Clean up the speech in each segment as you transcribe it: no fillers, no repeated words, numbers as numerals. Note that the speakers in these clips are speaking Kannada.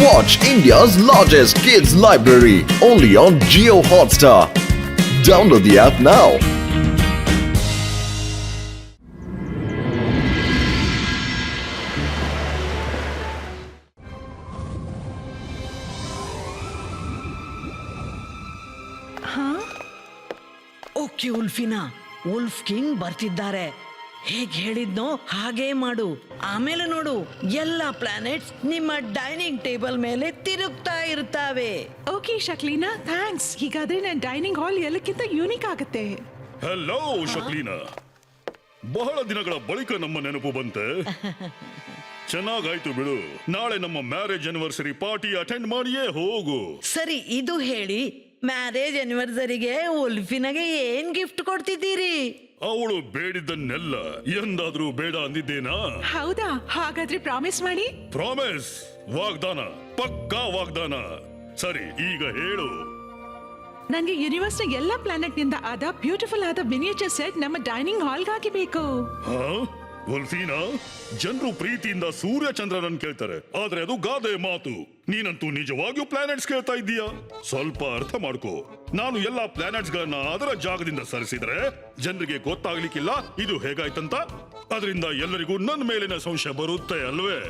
Watch India's largest kids library only on Jio Hotstar. Download the app now. Okay Wolfina, wolf king ಬರ್ತಿದ್ದಾರೆ. ಹೇಗ್ ಹೇಳಿದ್ನೋ ಹಾಗೇ ಮಾಡು. ಆಮೇಲೆ ನೋಡು, ಎಲ್ಲ ಪ್ಲಾನೆಟ್ಸ್ ನಿಮ್ಮ ಡೈನಿಂಗ್ ಟೇಬಲ್ ಮೇಲೆ ತಿರುಗ್ತಾ ಇರ್ತಾವೆ. Okay ಶಕ್ಲೀನಾ, thanks. ಹೀಗಾದ್ರೆ ನನ್ನ ಡೈನಿಂಗ್ ಹಾಲ್ ಎಲ್ಲಕ್ಕಿಂತ ಯೂನಿಕ್ ಆಗುತ್ತೆ. ಹಲೋ ಶಕ್ಲೀನಾ, ಬಹಳ ದಿನಗಳ ಬಳಿಕ ನಮ್ಮ ನೆನಪು ಬಂತೆ. ಚೆನ್ನಾಗಾಯ್ತು ಬಿಡು. ನಾಳೆ ನಮ್ಮ ಮ್ಯಾರೇಜ್ ಆನಿವರ್ಸರಿ ಪಾರ್ಟಿ ಅಟೆಂಡ್ ಮಾಡಿಯೇ ಹೋಗು. ಸರಿ, ಇದು ಹೇಳಿ, ಮ್ಯಾರೇಜ್ ಆನಿವರ್ಸರಿಗೆ ಉಲ್ಫಿನಾಗೆ ಏನ್ ಗಿಫ್ಟ್ ಕೊಡ್ತಿದ್ದೀರಿ? ಅವಳು ಬೇಡಿದ್ದನ್ನೆಲ್ಲ ಎಂದಾದ್ರೂ ಬೇಡ ಅಂದಿದ್ದೇನಾ? ಹೌದಾ? ಹಾಗಾದ್ರೆ ಪ್ರಾಮಿಸ್ ಮಾಡಿ. ಪ್ರಾಮಿಸ್, ವಾಗ್ದಾನ, ಪಕ್ಕಾ ವಾಗ್ದಾನ. ಸರಿ, ಈಗ ಹೇಳು. ನನಗೆ ಯೂನಿವರ್ಸ್ ನ ಎಲ್ಲ ಪ್ಲಾನೆಟ್ ನಿಂದ ಆದ ಬ್ಯೂಟಿಫುಲ್ ಆದ ಮಿನಿಯೇಚರ್ ಸೆಟ್ ನಮ್ಮ ಡೈನಿಂಗ್ ಹಾಲ್ ಗಾಗಿ ಬೇಕು. ಉಲ್ಫೀನಾ, ಜನರು ಪ್ರೀತಿಯಿಂದ ಸೂರ್ಯ ಚಂದ್ರರನ್ನು ಕೇಳ್ತಾರೆ, ಆದ್ರೆ ಅದು ಗಾದೆ ಮಾತು. ನೀನಂತೂ ನಿಜವಾಗಿಯೂ ಪ್ಲಾನೆಟ್ಸ್ ಕೇಳ್ತಾ ಇದ್ದೀಯಾ? ಸ್ವಲ್ಪ ಅರ್ಥ ಮಾಡ್ಕೋ. ನಾನು ಎಲ್ಲಾ ಪ್ಲಾನೆಟ್ಸ್ ಗಳನ್ನ ಅದರ ಜಾಗದಿಂದ ಸರಿಸಿದ್ರೆ ಜನರಿಗೆ ಗೊತ್ತಾಗ್ಲಿಕ್ಕಿಲ್ಲ ಇದು ಹೇಗಾಯ್ತಂತ. ಅದರಿಂದ ಎಲ್ಲರಿಗೂ ನನ್ನ ಮೇಲಿನ ಸಂಶಯ ಬರುತ್ತೆ ಅಲ್ವೇ?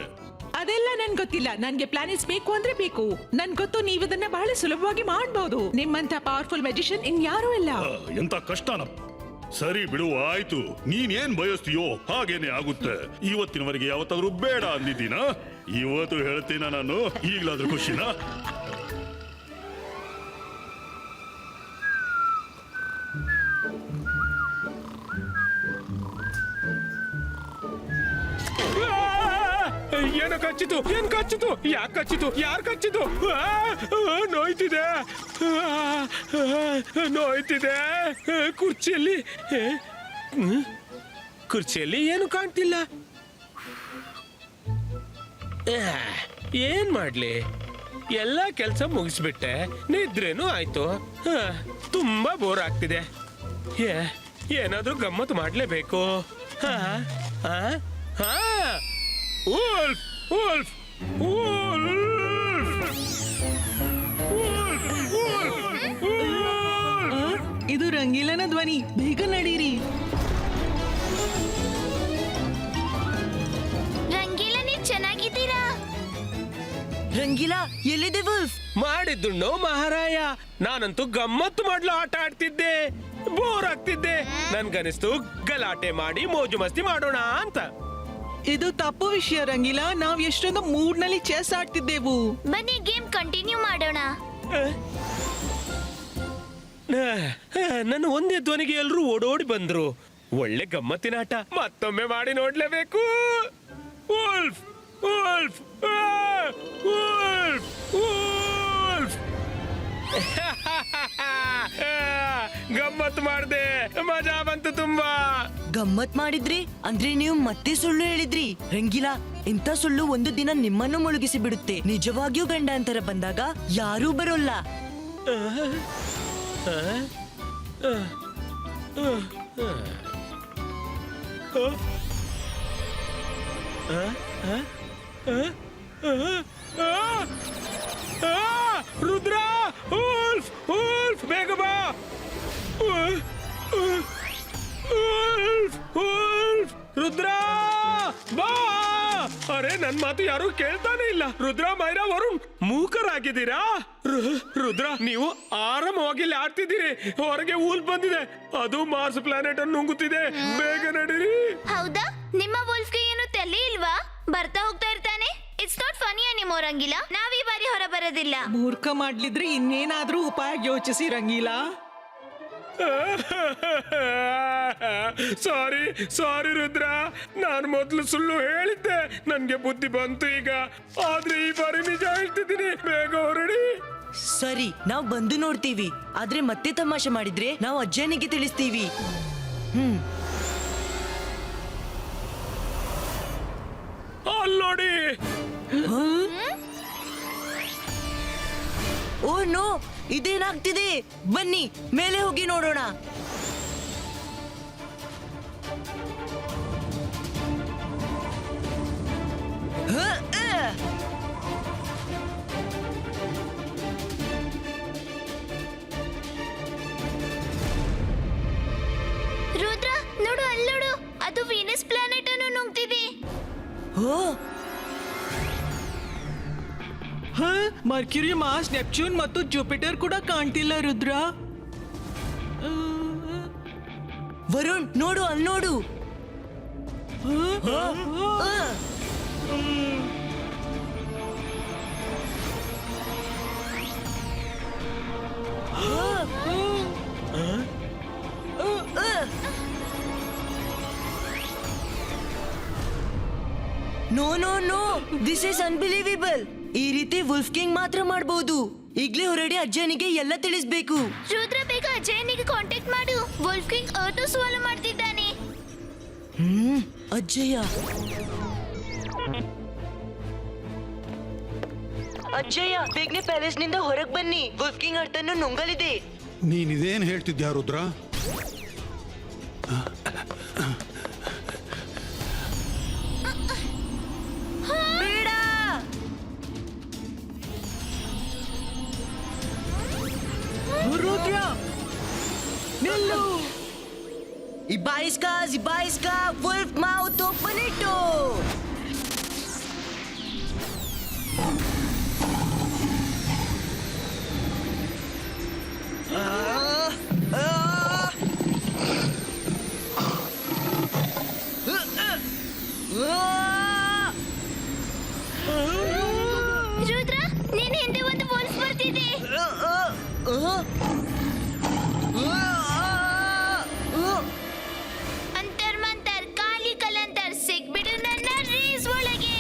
ಅದೆಲ್ಲ ನನ್ ಗೊತ್ತಿಲ್ಲ. ನನ್ಗೆ ಪ್ಲಾನೆಟ್ಸ್ ಬೇಕು ಅಂದ್ರೆ ಬೇಕು. ನನ್ ಗೊತ್ತು, ನೀವು ಇದನ್ನ ಬಹಳ ಸುಲಭವಾಗಿ ಮಾಡಬಹುದು. ನಿಮ್ಮಂತ ಪವರ್ಫುಲ್ ಮ್ಯಾಜಿಷಿಯನ್ ಇನ್ಯಾರೂ ಇಲ್ಲ. ಎಂತ ಕಷ್ಟನ. ಸರಿ ಬಿಡು, ಆಯ್ತು. ನೀನೇನ್ ಬಯಸ್ತೀಯೋ ಹಾಗೇನೆ ಆಗುತ್ತೆ. ಇವತ್ತಿನವರೆಗೆ ಯಾವತ್ತಾದ್ರೂ ಬೇಡ ಅಂದಿದ್ದೀನಾ? ಇವತ್ತು ಹೇಳ್ತೀನ ನಾನು. ಈಗ್ಲಾದ್ರೂ ಖುಷಿನಾ? ಏನು ಕಚ್ಚಿತು? ಏನ್ ಕಚ್ಚಿತು? ಯಾಕೆ ಕಚ್ಚಿತು? ಯಾರು ಕಚ್ಚಿತು? ನೋಯ್ತಿದೆ, ನೋಯ್ತಿದೆ. ಕುರ್ಚಿಯಲ್ಲಿ ಏನು ಕಾಣ್ತಿಲ್ಲ. ಏನ್ ಮಾಡ್ಲಿ? ಎಲ್ಲ ಕೆಲಸ ಮುಗಿಸ್ಬಿಟ್ಟೆ, ನಿದ್ರೇನು ಆಯ್ತು. ತುಂಬಾ ಬೋರ್ ಆಗ್ತಿದೆ. ಏನಾದ್ರೂ ಗಮ್ಮತ್ತು ಮಾಡ್ಲೇಬೇಕು. Wolf! Wolf! Wolf! ಇದು ರಂಗೀಲನ ಧ್ವನಿ. ಬೇಗ ನಡೀರಿ. ರಂಗೀಲ, ನೀವ್ ಚೆನ್ನಾಗಿದ್ದೀರಾ? ರಂಗೀಲಾ, ಎಲ್ಲಿದೆ ವುಲ್ಫ್? ಮಾಡಿದ್ದುಣ್ಣು ಮಹಾರಾಯ. ನಾನಂತೂ ಗಮ್ಮತ್ತು ಮಾಡ್ಲು ಆಟ ಆಡ್ತಿದ್ದೆ. ಬೋರ್ ಆಗ್ತಿದ್ದೆ. ನನ್ಗನಿಸ್ತು ಗಲಾಟೆ ಮಾಡಿ ಮೋಜು ಮಸ್ತಿ ಮಾಡೋಣ ಅಂತ. ಇದು ತಪ್ಪು ವಿಷಯ ರಂಗೀಲಾ. ನಾವ್ ಎಷ್ಟೊಂದು ಮೂಡ್ ನಲ್ಲಿ ಚೆಸ್ ಆಡ್ತಿದ್ದೆವು. ಬನ್ನಿ ಗೇಮ್ ಕಂಟಿನ್ಯೂ ಮಾಡೋಣ. ನನ್ನ ಒಂದೇ ಧ್ವನಿಗೆ ಎಲ್ರೂ ಓಡೋಡಿ ಬಂದ್ರು. ಒಳ್ಳೆ ಗಮ್ಮತ್ತಿನ ಆಟ ಮತ್ತೊಮ್ಮೆ ಮಾಡಿ ನೋಡ್ಲೇಬೇಕು. ವುಲ್ಫ್! ವುಲ್ಫ್! ವುಲ್ಫ್! ವುಲ್ಫ್! ಗಮ್ಮತ್ ಮಾಡ್ದೆ, ಮಜಾ ಬಂತು ತುಂಬಾ. ಗಮ್ಮತ್ ಮಾಡಿದ್ರಿ ಅಂದ್ರೆ ನೀವು ಮತ್ತೆ ಸುಳ್ಳು ಹೇಳಿದ್ರಿ. ರಂಗೀಲಾ, ಇಂಥ ಸುಳ್ಳು ಒಂದು ದಿನ ನಿಮ್ಮನ್ನು ಮುಳುಗಿಸಿ ಬಿಡುತ್ತೆ. ನಿಜವಾಗಿಯೂ ಗಂಡಾಂತರ ಬಂದಾಗ ಯಾರೂ ಬರೋಲ್ಲ. ರುದ್ರ! ವುಲ್ಫ್! ವುಲ್ಫ್! ಬೇಗ ಬಾ! ರುದ್ರ ಬಾ! ಅರೆ, ನನ್ ಮಾತು ಯಾರು ಕೇಳ್ತಾನೆ ಇಲ್ಲ. ರುದ್ರ, ಮೈರಾ, ವರುಣ್ ಮೂಕರಾಗಿದ್ದೀರಾ? ರುದ್ರ, ನೀವು ಆರಾಮವಾಗಿ ಇಲ್ಲಿ ಆಡ್ತಿದ್ದೀರಿ. ಹೊರಗೆ ಊಲ್ ಬಂದಿದೆ. ಅದು ಮಾರ್ಸ್ ಪ್ಲಾನೆಟ್ ಅನ್ನು ನುಂಗುತ್ತಿದೆ. ಬೇಗ ನಡೀರಿ. ಹೌದಾ? ನಿಮ್ಮ ವುಲ್ಫ್ಗೆ ಏನು ತಲೆ ಇಲ್ವಾ? ಬರ್ತಾ ಹೋಗ್ತಾ ಇರ್ತಾನೆ. ಇಟ್ಸ್ ನಾಟ್ ಫನಿ ಅನಿಮೋ ರಂಗೀಲಾ. ನಾವ್ ಈ ಬಾರಿ ಹೊರ ಬರೋದಿಲ್ಲ. ಮೂರ್ಖ ಮಾಡ್ಲಿದ್ರೆ ಇನ್ನೇನಾದ್ರೂ ಉಪಾಯ ಯೋಚಿಸಿ ರಂಗೀಲಾ. ಸಾರಿ ಸಾರಿ ರುದ್ರ, ನಾನು ಮೊದಲು ಸುಳ್ಳು ಹೇಳಿದ್ದೆ. ನನ್ಗೆ ಬುದ್ಧಿ ಬಂತು ಈಗ. ಆದ್ರೆ ಈ ಬಾರಿ ನಿಜ ಹೇಳ್ತಿದ್ದೀನಿ. ಬೇಗ ಹೊರಡಿ. ಸರಿ, ನಾವು ಬಂದು ನೋಡ್ತೀವಿ. ಆದ್ರೆ ಮತ್ತೆ ತಮಾಷೆ ಮಾಡಿದ್ರೆ ನಾವು ಅಜ್ಜನಿಗೆ ತಿಳಿಸ್ತೀವಿ. ಅಲ್ಲೋಡಿ. Oh no, ಇದೇನಾಗ್ತಿದೆ? ಬನ್ನಿ ಮೇಲೆ ಹೋಗಿ ನೋಡೋಣ. ಮರ್ಕ್ಯುರಿ, ಮಾರ್ಸ್, ನೆಪ್ಚೂನ್ ಮತ್ತು ಜುಪಿಟರ್ ಕೂಡ ಕಾಣ್ತಿಲ್ಲ ರುದ್ರ. ವರುಣ್ ನೋಡು, ಅಲ್ಲಿ ನೋಡು. No no no, this is unbelievable. ಈ ರೀತಿ ವುಲ್ಫ್ ಕಿಂಗ್ ಮಾತ್ರ ಮಾಡಬಹುದು. ಈಗ್ಲೇ ಹೊರಡಿ ಅಜ್ಜನಿಗೆ ಎಲ್ಲ ತಿಳಿಸ್ಬೇಕು. ರುದ್ರ, ಬೇಗ ಅಜಯನಿಗೆ ಕಾಂಟ್ಯಾಕ್ಟ್ ಮಾಡು. ವೋಲ್ಫ್ ಕಿಂಗ್ ಅರ್ಥ ಸಾಲ್ವ್ ಮಾಡ್ತಿದ್ದಾನೆ. ಅಜ್ಜಯ್ಯ, ಅಜ್ಜಯ್ಯ, ಬೇಗನೆ ಪ್ಯಾಲೇಸ್ ನಿಂದ ಹೊರಗೆ ಬನ್ನಿ. Wolf king ಅರ್ಥನ್ನು ನುಂಗಲಿದೆ. ನೀನಿದೇನ್ ಹೇಳ್ತಿದ್ಯಾ ರುದ್ರ? ಬೇಡ. ರುದ್ರ ನಿಲ್ಲು. Ibaiska, Zibaiska, Wolf Mouth Openito! Rudra, ನಿನ್ ಹಿಂದೆ ಒಂದು ವೋಲ್ಫ್ ಬರ್ತಿದೆ. ಅಂತರ್ ಮಂತರ್ ಕಾಲಿ ಕಲಂತರ್ ಸಿಗ್ಬಿಡು ನನ್ನ ರೇಸ್ ಒಳಗೆ.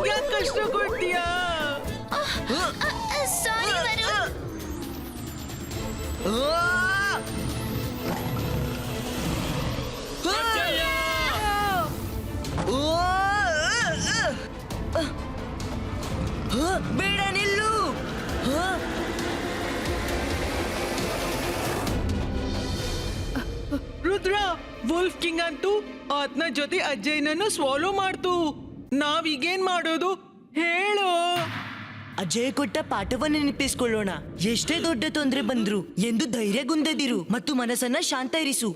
ಯಾಕೆ ಕಷ್ಟ ಕೊಡ್ತೀಯಾ? ಸಾರಿ ವರುಣ್. ಬೇಡ, ನಿಲ್ಲು. ರುದ್ರ, ವುಲ್ಫ್ ಕಿಂಗ್ ಅಂತೂ ಆತನ ಜೊತೆ ಅಜ್ಜಯ್ಯನನ್ನು ಸ್ವಾಲೋ ಮಾಡ್ತು. ನಾವೀಗೇನ್ ಮಾಡೋದು ಹೇಳು? ಅಜಯ್ ಕೊಟ್ಟ ಪಾಠವನ್ನು ನೆನಪಿಸ್ಕೊಳ್ಳೋಣ. ಎಷ್ಟೇ ದೊಡ್ಡ ತೊಂದರೆ ಬಂದ್ರು ಎಂದು ಧೈರ್ಯಗುಂದದಿರು ಮತ್ತು ಮನಸ್ಸನ್ನ ಶಾಂತ ಇರಿಸು.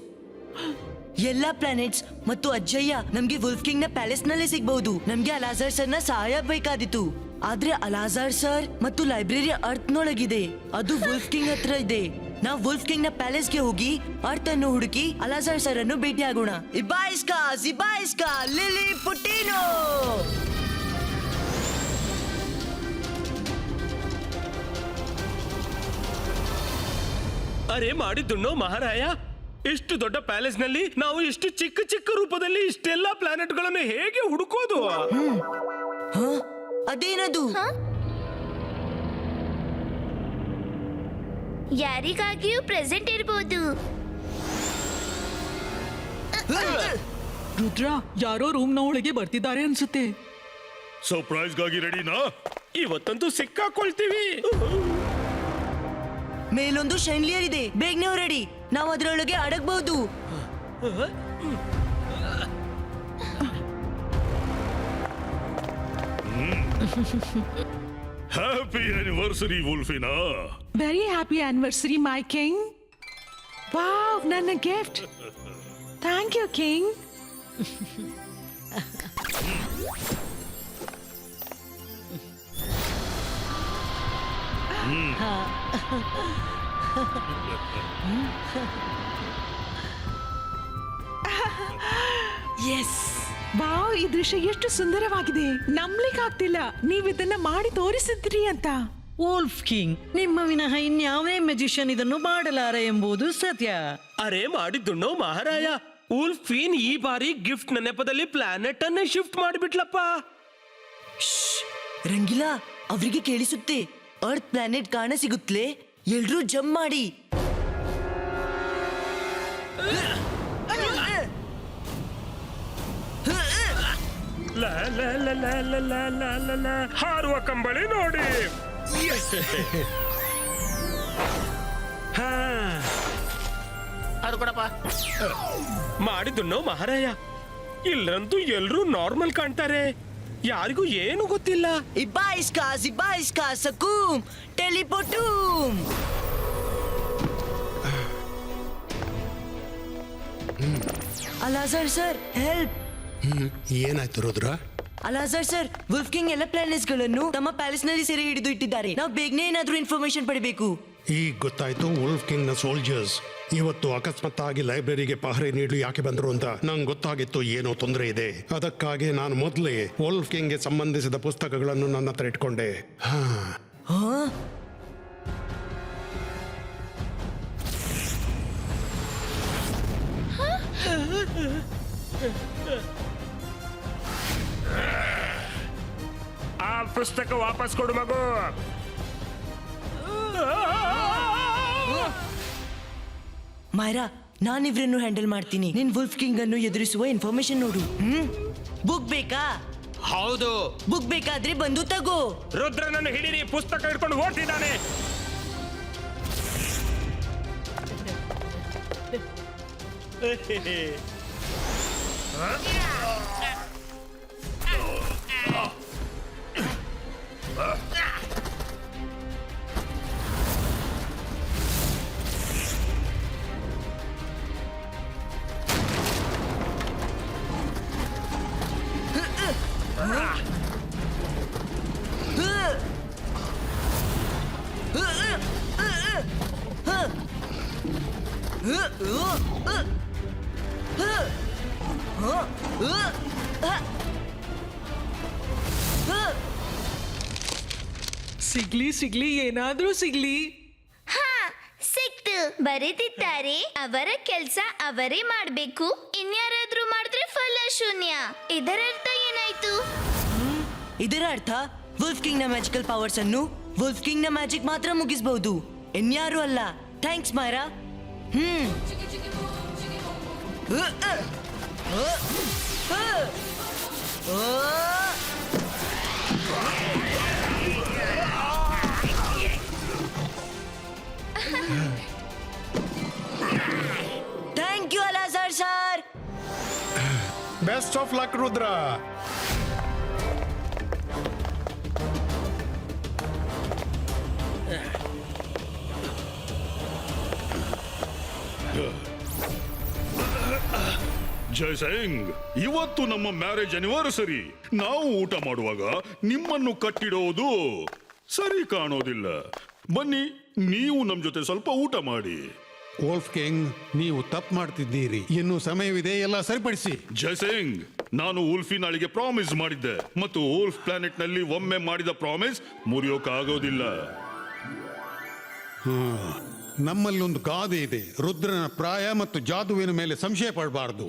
ಎಲ್ಲಾ ಪ್ಲಾನೆಟ್ಸ್ ಮತ್ತು ಅಜ್ಜಯ್ಯ ನಮ್ಗೆ ವುಲ್ಫ್ ಕಿಂಗ್ ನ ಪ್ಯಾಲೇಸ್ ನಲ್ಲೇ ಸಿಗಬಹುದು. ನಮ್ಗೆ ಅಲಾಜಾರ್ ಸರ್ ನ ಸಹಾಯ ಬೇಕಾದಿತ್ತು. ಆದ್ರೆ ಅಲಾಜಾರ್ ಸರ್ ಮತ್ತು ಲೈಬ್ರರಿ ಅರ್ತ್ ನೊಳಗಿದೆ. ಅದು ವುಲ್ಫ್ ಕಿಂಗ್ ಹತ್ರ ಇದೆ. ನಾವು ವುಲ್ಫ್ ಕಿಂಗ್ ನ ಪ್ಯಾಲೇಸ್ ಗೆ ಹೋಗಿ ಅರ್ತ್ ಅನ್ನು ಹುಡುಕಿ ಅಲಾಜಾರ್ ಸರ್ ಅನ್ನು ಭೇಟಿ ಆಗೋಣ. ಇಬಾಯಿಸ್ಕಾ, ಜಿಬಾಯಿಸ್ಕಾ, ಲಿಲಿ ಪುಟಿನೋ. ಅರೆ ಮಾಡಿದ್ದುಣ್ಣೋ ಮಹಾರಾಯ, ಇಷ್ಟು ದೊಡ್ಡ ಪ್ಯಾಲೇಸ್ ನಲ್ಲಿ ನಾವು ಇಷ್ಟು ಚಿಕ್ಕ ಚಿಕ್ಕ ರೂಪದಲ್ಲಿ ಇಷ್ಟೆಲ್ಲ ಪ್ಲಾನೆಟ್ ಗಳನ್ನು ಹೇಗೆ ಹುಡುಕೋದು? ಅದೇನದು? ಯಾರಿಗಾಗಿಯೂ ಪ್ರೆಸೆಂಟ್ ಇರಬಹುದು. ರುದ್ರ, ಯಾರೋ ರೂಮ್ ನ ಒಳಗೆ ಬರ್ತಿದ್ದಾರೆ ಅನ್ಸುತ್ತೆ. ಸರ್ಪ್ರೈಸ್ಗಾಗಿ ರೆಡಿನಾ? ಇವತ್ತಂತೂ ಸಿಕ್ಕಾಕೊಳ್ತೀವಿ. ಮೇಲೊಂದು ಶೈನ್ಲಿಯರ್ ಇದೆ, ಬೇಗನೆ ಹೊರಡಿ. ನಾವು ಅದರೊಳಗೆ ಅಡಗಬಹುದು. Happy anniversary Wolfina. Very happy anniversary my king. Wow, ನನ್ನ gift. Thank you king. Yes, wow, ಈ ದೃಶ್ಯ ಎಷ್ಟು ಸುಂದರವಾಗಿದೆ. ನಂಬ್ಲಿಕ್ಕಾಗ್ತಿಲ್ಲ ನೀವ್ ಇದನ್ನ ಮಾಡಿ ತೋರಿಸಿದ್ರಿ ಅಂತ. ವೋಲ್ಫ್ ಕಿಂಗ್ ನಿಮ್ಮ ವಿನಃ ಇನ್ಯಾವೇ ಮೆಜಿಷಿಯನ್ ಇದನ್ನು ಮಾಡಲಾರ ಎಂಬುದು ಸತ್ಯ. ಅರೆ ಮಾಡಿದ್ದುಣ್ಣೋ ಮಹಾರಾಯ, ಉಲ್ಫೀನ್ ಈ ಬಾರಿ ಗಿಫ್ಟ್ ನ ನೆಪದಲ್ಲಿ ಪ್ಲಾನೆಟ್ ಅನ್ನೇ ಶಿಫ್ಟ್ ಮಾಡಿಬಿಟ್ಲಪ್ಪ. ರಂಗಿಲಾ, ಅವರಿಗೆ ಕೇಳಿಸುತ್ತೆ. ಅರ್ತ್ ಪ್ಲಾನೆಟ್ ಕಾಣ ಸಿಗುತ್ತಲೇ, ಎಲ್ರೂ ಜಂಪ್ ಮಾಡಿ. ಹಾರುವ ಕಂಬಳಿ ನೋಡಿ. ಅದು ಕೊಡಪ್ಪ. ಮಾಡಿದ್ದುಣ್ಣೋ ಮಹಾರಾಯ, ಇಲ್ಲಂತೂ ಎಲ್ರೂ ನಾರ್ಮಲ್ ಕಾಣ್ತಾರೆ. ಯಾರಿಗೂ ಏನು ಗೊತ್ತಿಲ್ಲ. Ibaiska, Sakum, Teleportum! Alazar sir help. ಏನಾಯ್ತು ರುದ್ರ? ಅಲಾಜರ್ ಸರ್, ವುಲ್ಫ್ ಕಿಂಗ್ ಎಲ್ಲ ಪ್ಲಾನೆಟ್ಸ್ ಗಳನ್ನು ತಮ್ಮ ಪ್ಯಾಲೇಸ್ ನಲ್ಲಿ ಸೆರೆ ಹಿಡಿದು ಇಟ್ಟಿದ್ದಾರೆ. ನಾವು ಬೇಗನೆ ಏನಾದ್ರೂ ಇನ್ಫಾರ್ಮೇಶನ್ ಪಡಿಬೇಕು. ಈಗ ಗೊತ್ತಾಯ್ತು ವುಲ್ಫ್ ಕಿಂಗ್ ನ ಸೋಲ್ಜರ್ಸ್ ಇವತ್ತು ಅಕಸ್ಮಾತ್ತಾಗಿ ಲೈಬ್ರರಿಗೆ ಪಹರೆ ನೀಡಲು ಯಾಕೆ ಬಂದ್ರು ಅಂತ. ನಂಗೆ ಗೊತ್ತಾಗಿತ್ತು ಏನೋ ತೊಂದರೆ ಇದೆ. ಅದಕ್ಕಾಗಿ ನಾನು ಮೊದಲೇ ವುಲ್ಫ್ ಕಿಂಗ್ಗೆ ಸಂಬಂಧಿಸಿದ ಪುಸ್ತಕಗಳನ್ನು ನನ್ನ ಹತ್ರ ಇಟ್ಕೊಂಡೆ. ಆ ಪುಸ್ತಕ ವಾಪಸ್ ಕೊಡು ಮಗು. ಮೈರಾ, ನಾನಿವ್ರನ್ನು ಹ್ಯಾಂಡಲ್ ಮಾಡ್ತೀನಿ. ನಿನ್ ವುಲ್ಫ್ ಕಿಂಗ್ ಅನ್ನು ಎದುರಿಸುವ ಇನ್ಫಾರ್ಮೇಶನ್ ನೋಡು. ಬುಕ್ ಬೇಕಾ? ಹೌದು. ಬುಕ್ ಬೇಕಾದ್ರೆ ಬಂದು ತಗೋ. ರುದ್ರನನ್ನು ಹಿಡೀರಿ, ಪುಸ್ತಕ ಹಿಡ್ಕೊಂಡು ಓಡ್ತಿದ್ದಾನೆ. ಸಿಗ್ಲಿ ಏನಾದ್ರೂ ಸಿಗ್ಲಿ. ಹಾ, ಸಿಕ್ತು. ಬರೆದಿದ್ದಾರೆ, ಅವರ ಕೆಲ್ಸ ಅವರೇ ಮಾಡ್ಬೇಕು. ಇನ್ಯಾರಾದ್ರೂ ಮಾಡಿದ್ರೆ ಫಲ ಶೂನ್ಯ. ಇದರರ್ಥ ಏನಾಯ್ತು? ಇದರ ಅರ್ಥ ವುಲ್ಫ್ ಕಿಂಗ್ ನ ಮ್ಯಾಜಿಕಲ್ ಪವರ್ಸ್ ಅನ್ನು ವುಲ್ಫ್ ಕಿಂಗ್ ನ ಮ್ಯಾಜಿಕ್ ಮಾತ್ರ ಮುಗಿಸಬಹುದು, ಇನ್ಯಾರು ಅಲ್ಲ. Thanks Myra. ಥ್ಯಾಂಕ್ ಯು ಅಲಾಜರ್ sir. Best of luck Rudra. Jaisingh, ಇವತ್ತು ನಮ್ಮ ಮ್ಯಾರೇಜ್ ಆನಿವರ್ಸರಿ. ನಾವು ಊಟ ಮಾಡುವಾಗ ನಿಮ್ಮನ್ನು ಕಟ್ಟಿಡೋದು ಸರಿ ಕಾಣೋದಿಲ್ಲ. ಬನ್ನಿ, ನೀವು ನಮ್ ಜೊತೆ ಸ್ವಲ್ಪ ಊಟ ಮಾಡಿ. ವುಲ್ಫ್ ಕಿಂಗ್, ನೀವು ತಪ್ಪು ಮಾಡ್ತಿದ್ದೀರಿ. ಇನ್ನು ಸಮಯವಿದೆ, ಎಲ್ಲ ಸರಿಪಡಿಸಿ. ಜಯಸಿಂಗ್, ನಾನು ವುಲ್ಫಿನಾಳಿಗೆ ಪ್ರಾಮಿಸ್ ಮಾಡಿದ್ದೆ ಮತ್ತು ವುಲ್ಫ್ ಪ್ಲಾನೆಟ್ ನಲ್ಲಿ ಒಮ್ಮೆ ಮಾಡಿದ ಪ್ರಾಮಿಸ್ ಮುರಿಯೋಕಾಗೋದಿಲ್ಲ. ನಮ್ಮಲ್ಲೊಂದು ಗಾದೆ ಇದೆ, ರುದ್ರನ ಪ್ರಾಯ ಮತ್ತು ಜಾದುವಿನ ಮೇಲೆ ಸಂಶಯ ಪಡಬಾರದು.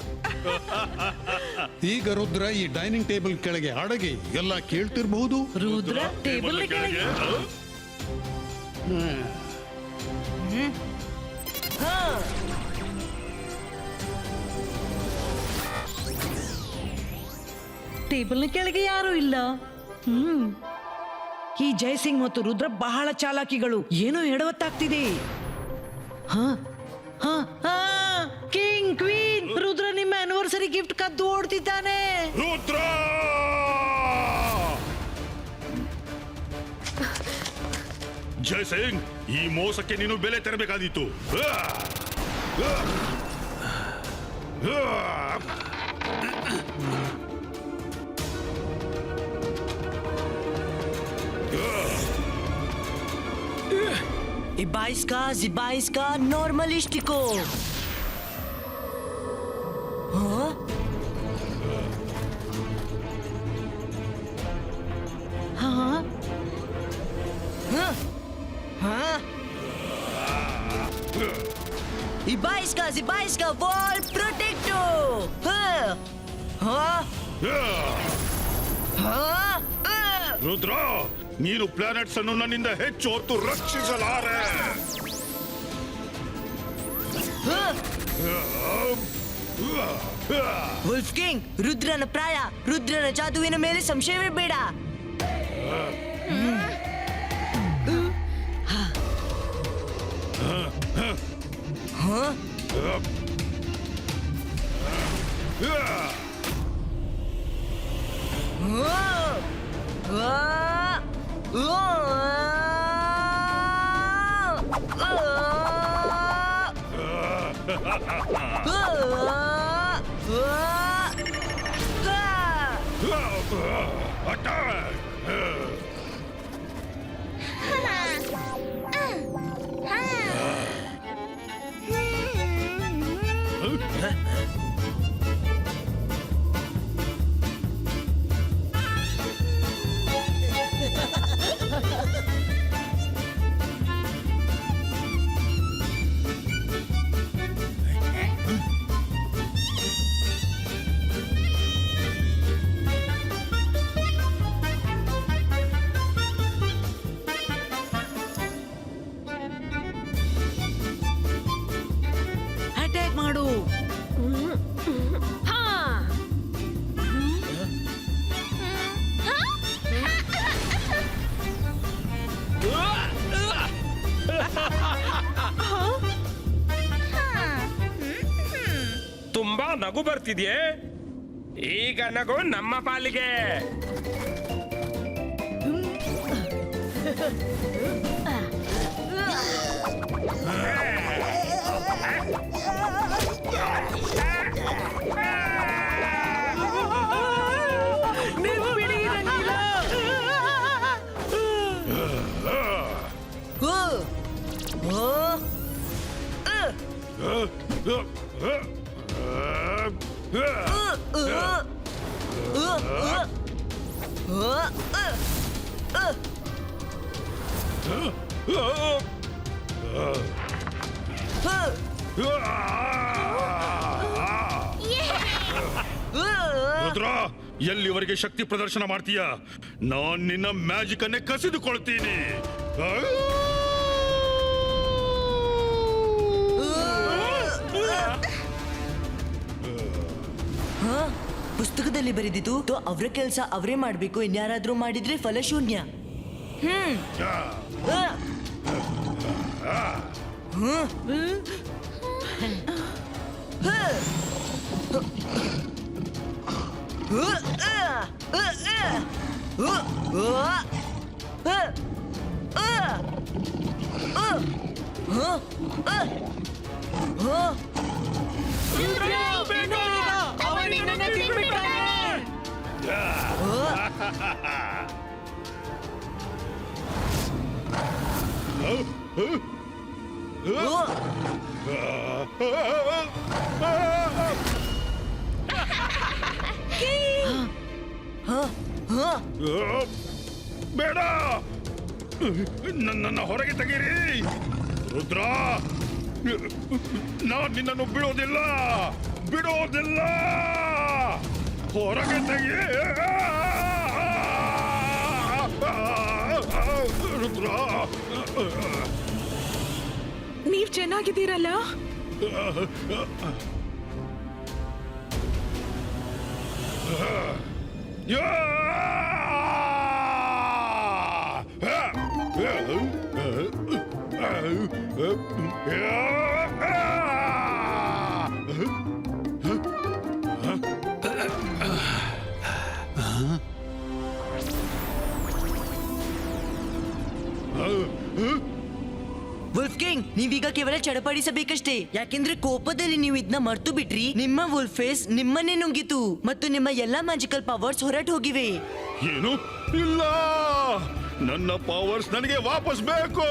ಈಗ ರುದ್ರ ಈ ಡೈನಿಂಗ್ ಟೇಬಲ್ ಕೆಳಗೆ ಅಡಗಿ ಎಲ್ಲ ಕೇಳ್ತಿರ್ಬಹುದು. ರುದ್ರ ಟೇಬಲ್ ಕೆಳಗೆ. ಟೇಬಲ್ನ ಕೆಳಗೆ ಯಾರು ಇಲ್ಲ. ಈ ಜಯಸಿಂಗ್ ಮತ್ತು ರುದ್ರ ಬಹಳ ಚಾಲಾಕಿಗಳು. ಏನೋ ಎಡವತ್ತಾಗ್ತಿದೆ. ಕಿಂಗ್, ಕ್ವೀನ್, ರುದ್ರ ನಿಮ್ಮ ಆನಿವರ್ಸರಿ ಗಿಫ್ಟ್ ಕದ್ದು ಓಡ್ತಿದ್ದಾನೆ. ರುದ್ರ! ಜಯಸಿಂಗ್, ಈ ಮೋಸಕ್ಕೆ ನೀನು ಬೆಲೆ ತೆರಬೇಕಾದೀತು. Ibaiska, normalistico. Huh? Huh? Huh? Ibaiska, wall protecto. Huh? Huh? Huh? Rudra, ನೀನು ಪ್ಲಾನೆಟ್ಸ್ ಅನ್ನು ನನ್ನಿಂದ ಹೆಚ್ಚು ಹೊತ್ತು ರಕ್ಷಿಸಲಾರೆ. ವುಲ್ಫ್ ಕಿಂಗ್, ರುದ್ರನ ಪ್ರಾಯ, ರುದ್ರನ ಜಾದುವಿನ ಮೇಲೆ ಸಂಶಯವೇ ಬೇಡ. Huh? Attack! ಅಟ್ಯಾಕ್ ಮಾಡು. ತುಂಬಾ ನಗು ಬರ್ತಿದ್ಯೆ, ಈಗ ನಗು ನಮ್ಮ ಪಾಲಿಗೆ. ರುದ್ರ, ಎಲ್ಲಿವರೆಗೆ ಶಕ್ತಿ ಪ್ರದರ್ಶನ ಮಾಡ್ತೀಯ? ನಾನ್ ನಿನ್ನ ಮ್ಯಾಜಿಕ್ ಅನ್ನೇ ಕಸಿದುಕೊಳ್ತೀನಿ. ಪುಸ್ತಕದಲ್ಲಿ ಬರೆದಿದ್ದು ಅವರ ಕೆಲಸ ಅವರೇ ಮಾಡ್ಬೇಕು, ಇನ್ಯಾರಾದ್ರೂ ಮಾಡಿದ್ರೆ ಫಲ ಶೂನ್ಯ. ಬೇಡ, ನನ್ನನ್ನು ಹೊರಗೆ ತೆಗೀರಿ. ರುದ್ರ, ನಾನು ನಿನ್ನನ್ನು ಬಿಡೋದಿಲ್ಲ, ಬಿಡೋದಿಲ್ಲ. ಹೊರಗೆ ತೆಗಿ ರುದ್ರ. ನೀವ್ ಚೆನ್ನಾಗಿದ್ದೀರಲ್ಲ? ವುಲ್ಫ್ಕಿಂಗ್, ನೀವೀಗ ಕೇವಲ ಚಡಪಡಿಸಬೇಕಷ್ಟೇ. ಯಾಕೆಂದ್ರೆ ಕೋಪದಲ್ಲಿ ನೀವು ಇದನ್ನ ಮರ್ತು ಬಿಟ್ರಿ. ನಿಮ್ಮ ವುಲ್ಫ್ ಫೇಸ್ ನಿಮ್ಮನ್ನೇ ನುಂಗಿತು ಮತ್ತು ನಿಮ್ಮ ಎಲ್ಲಾ ಮ್ಯಾಜಿಕಲ್ ಪವರ್ಸ್ ಹೊರಟು ಹೋಗಿವೆ. ಏನು? ಇಲ್ಲ, ನನ್ನ ಪವರ್ಸ್ ನನಗೆ ವಾಪಸ್ ಬೇಕು.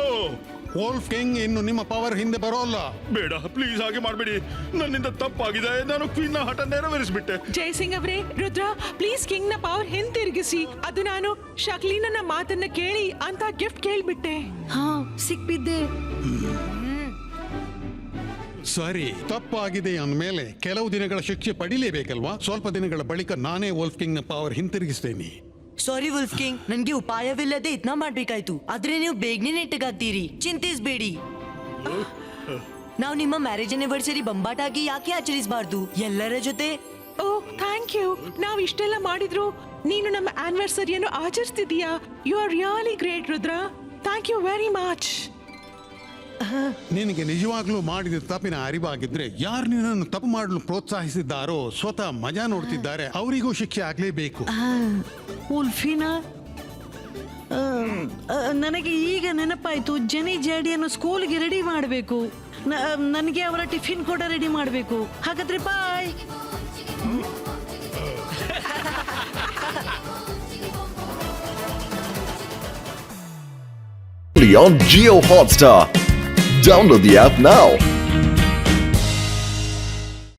ವೋಲ್ಫ್ ಕಿಂಗ್, ಇನ್ನು ನಿಮ್ಮ ಪವರ್ ಹಿಂದೆ ಬರೋಲ್ಲ. ಬೇಡ, ಪ್ಲೀಸ್ ಹಾಗೆ ಮಾಡಬೇಡಿ. ನನ್ನಿಂದ ತಪ್ಪಾಗಿದೆ. ನಾನು ಕ್ವೀನ್ ನ ಹಠ ನೆರವೇರಿಸ್ಬಿಟ್ಟೆ. ಜಯಸಿಂಗ್ ಅವರೇ, ರುದ್ರ ಪ್ಲೀಸ್ ಕಿಂಗ್ ನ ಪವರ್ ಹಿಂತಿರುಗಿಸಿ. ಅದು ನಾನು ಶಕ್ಲಿನ ಮಾತನ್ನ ಕೇಳಿ ಅಂತ ಗಿಫ್ಟ್ ಕೇಳ್ಬಿಟ್ಟೆ. ಹಾ, ಸಿಕ್ಬಿದ್ದೆ. ಸರಿ, ತಪ್ಪಾಗಿದೆ ಅಂದಮೇಲೆ ಕೆಲವು ದಿನಗಳ ಶಿಕ್ಷೆ ಪಡಿಲೇಬೇಕಲ್ವಾ? ಸ್ವಲ್ಪ ದಿನಗಳ ಬಳಿಕ ನಾನೇ ವೋಲ್ಫ್ ಕಿಂಗ್ ನ ಪವರ್ ಹಿಂತಿರುಗಿಸ್ತೇನೆ. ಸಾರಿ ವುಲ್ಫ್ ಕಿಂಗ್, ನನ್ಗೆ ಉಪಾಯವಿಲ್ಲದೆ ಇದ್ನ ಮಾಡ್ಬೇಕಾಯ್ತು. ಆದ್ರೆ ನೀವು ಬೇಗನೆ ನೆಟ್ಟಗಾಗ್ತೀರಿ, ಚಿಂತಿಸ್ಬೇಡಿ. ನಾವು ನಿಮ್ಮ ಮ್ಯಾರೇಜ್ ಆನಿವರ್ಸರಿ ಬಂಬಾಟಾಗಿ ಯಾಕೆ ಆಚರಿಸಬಾರ್ದು ಎಲ್ಲರ ಜೊತೆ? Oh thank you. ನಾವ್ ಇಷ್ಟೆಲ್ಲ ಮಾಡಿದ್ರು ನೀನು ನಮ್ಮ ಆನಿವರ್ಸರಿಯನ್ನು ಆಚರಿಸ್ತಿದೀಯಾ. You are really great Rudra. Thank you very much. ನಿನಗೆ ನಿಜವಾಗ್ಲೂ ಮಾಡಿದ ತಪ್ಪಿನ ಅರಿವಾಗಿದ್ರೆ ಯಾರು ನಿನ್ನನ್ನು ತಪ್ಪು ಮಾಡಲು ಪ್ರೋತ್ಸಾಹಿಸಿದ್ದಾರೋ, ಸ್ವತಃ ಮಜಾ ನೋಡ್ತಿದ್ದಾರೆ, ಅವರಿಗೂ ಶಿಕ್ಷೆ ಆಗ್ಲೇಬೇಕು. ಉಲ್ಫಿನಾ, ನನಗೆ ಈಗ ನೆನಪಾಯ್ತು, ಜನಿ ಜಾಡಿಯನ್ನು ಸ್ಕೂಲ್ಗೆ ರೆಡಿ ಮಾಡಬೇಕು. ನನಗೆ ಅವರ ಟಿಫಿನ್ ಕೂಡ ರೆಡಿ ಮಾಡಬೇಕು. ಹಾಗಾದ್ರೆ ಬಾಯ್. Only on Geo Hotstar. Download the app now.